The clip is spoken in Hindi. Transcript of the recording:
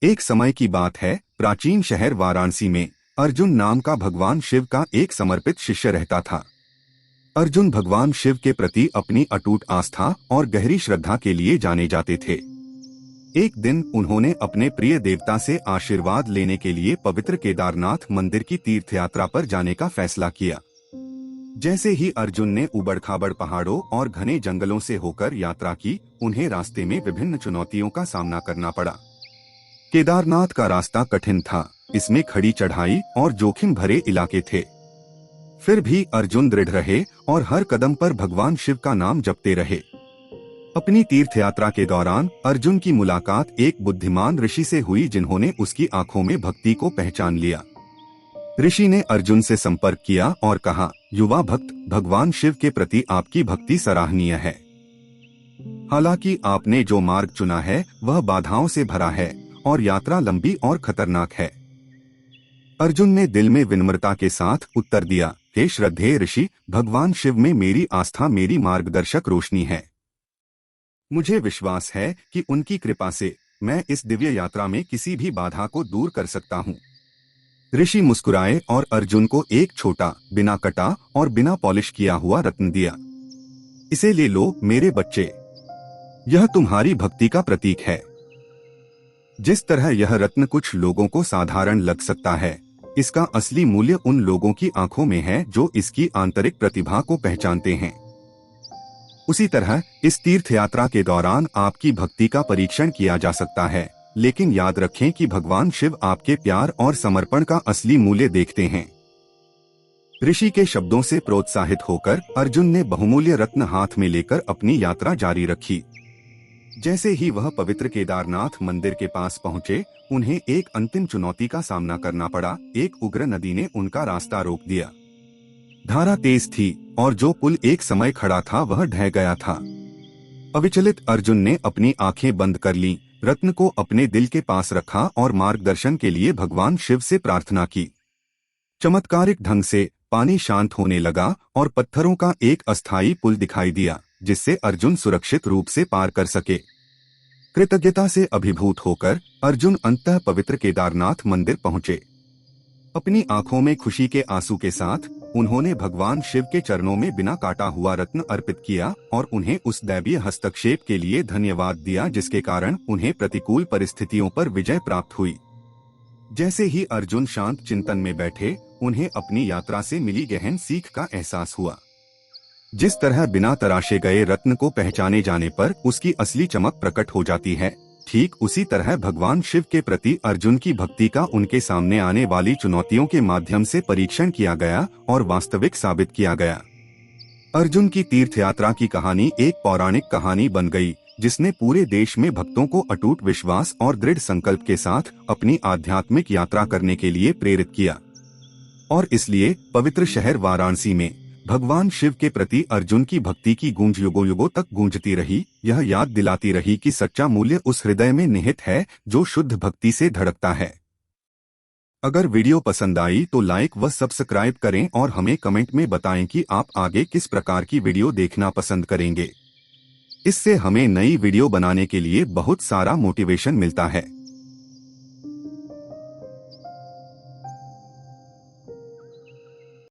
एक समय की बात है, प्राचीन शहर वाराणसी में अर्जुन नाम का भगवान शिव का एक समर्पित शिष्य रहता था। अर्जुन भगवान शिव के प्रति अपनी अटूट आस्था और गहरी श्रद्धा के लिए जाने जाते थे। एक दिन उन्होंने अपने प्रिय देवता से आशीर्वाद लेने के लिए पवित्र केदारनाथ मंदिर की तीर्थयात्रा पर जाने का फैसला किया। जैसे ही अर्जुन ने उबड़-खाबड़ पहाड़ों और घने जंगलों से होकर यात्रा की, उन्हें रास्ते में विभिन्न चुनौतियों का सामना करना पड़ा। केदारनाथ का रास्ता कठिन था, इसमें खड़ी चढ़ाई और जोखिम भरे इलाके थे। फिर भी अर्जुन दृढ़ रहे और हर कदम पर भगवान शिव का नाम जपते रहे। अपनी तीर्थ यात्रा के दौरान अर्जुन की मुलाकात एक बुद्धिमान ऋषि से हुई, जिन्होंने उसकी आंखों में भक्ति को पहचान लिया। ऋषि ने अर्जुन से संपर्क किया और कहा, युवा भक्त, भगवान शिव के प्रति आपकी भक्ति सराहनीय है। हालांकि आपने जो मार्ग चुना है वह बाधाओं से भरा है और यात्रा लंबी और खतरनाक है। अर्जुन ने दिल में विनम्रता के साथ उत्तर दिया, हे श्रद्धेय ऋषि, भगवान शिव में मेरी आस्था मेरी मार्गदर्शक रोशनी है। मुझे विश्वास है कि उनकी कृपा से मैं इस दिव्य यात्रा में किसी भी बाधा को दूर कर सकता हूँ। ऋषि मुस्कुराए और अर्जुन को एक छोटा, बिना कटा और बिना पॉलिश किया हुआ रत्न दिया। इसे ले लो मेरे बच्चे, यह तुम्हारी भक्ति का प्रतीक है। जिस तरह यह रत्न कुछ लोगों को साधारण लग सकता है, इसका असली मूल्य उन लोगों की आंखों में है जो इसकी आंतरिक प्रतिभा को पहचानते हैं। उसी तरह इस तीर्थ यात्रा के दौरान आपकी भक्ति का परीक्षण किया जा सकता है, लेकिन याद रखें कि भगवान शिव आपके प्यार और समर्पण का असली मूल्य देखते हैं। ऋषि के शब्दों से प्रोत्साहित होकर अर्जुन ने बहुमूल्य रत्न हाथ में लेकर अपनी यात्रा जारी रखी। जैसे ही वह पवित्र केदारनाथ मंदिर के पास पहुंचे, उन्हें एक अंतिम चुनौती का सामना करना पड़ा। एक उग्र नदी ने उनका रास्ता रोक दिया। धारा तेज थी और जो पुल एक समय खड़ा था वह ढह गया था। अविचलित अर्जुन ने अपनी आंखें बंद कर लीं, रत्न को अपने दिल के पास रखा और मार्गदर्शन के लिए भगवान शिव से प्रार्थना की। चमत्कारिक ढंग से पानी शांत होने लगा और पत्थरों का एक अस्थायी पुल दिखाई दिया, जिससे अर्जुन सुरक्षित रूप से पार कर सके। कृतज्ञता से अभिभूत होकर अर्जुन अंततः पवित्र केदारनाथ मंदिर पहुंचे। अपनी आंखों में खुशी के आंसू के साथ उन्होंने भगवान शिव के चरणों में बिना काटा हुआ रत्न अर्पित किया और उन्हें उस दैवीय हस्तक्षेप के लिए धन्यवाद दिया जिसके कारण उन्हें प्रतिकूल परिस्थितियों पर विजय प्राप्त हुई। जैसे ही अर्जुन शांत चिंतन में बैठे, उन्हें अपनी यात्रा से मिली गहन सीख का एहसास हुआ। जिस तरह बिना तराशे गए रत्न को पहचाने जाने पर उसकी असली चमक प्रकट हो जाती है, ठीक उसी तरह भगवान शिव के प्रति अर्जुन की भक्ति का उनके सामने आने वाली चुनौतियों के माध्यम से परीक्षण किया गया और वास्तविक साबित किया गया। अर्जुन की तीर्थ यात्रा की कहानी एक पौराणिक कहानी बन गई, जिसने पूरे देश में भक्तों को अटूट विश्वास और दृढ़ संकल्प के साथ अपनी आध्यात्मिक यात्रा करने के लिए प्रेरित किया। और इसलिए पवित्र शहर वाराणसी में भगवान शिव के प्रति अर्जुन की भक्ति की गूंज युगों युगों तक गूंजती रही। यह याद दिलाती रही कि सच्चा मूल्य उस हृदय में निहित है जो शुद्ध भक्ति से धड़कता है। अगर वीडियो पसंद आई तो लाइक व सब्सक्राइब करें और हमें कमेंट में बताएं कि आप आगे किस प्रकार की वीडियो देखना पसंद करेंगे। इससे हमें नई वीडियो बनाने के लिए बहुत सारा मोटिवेशन मिलता है।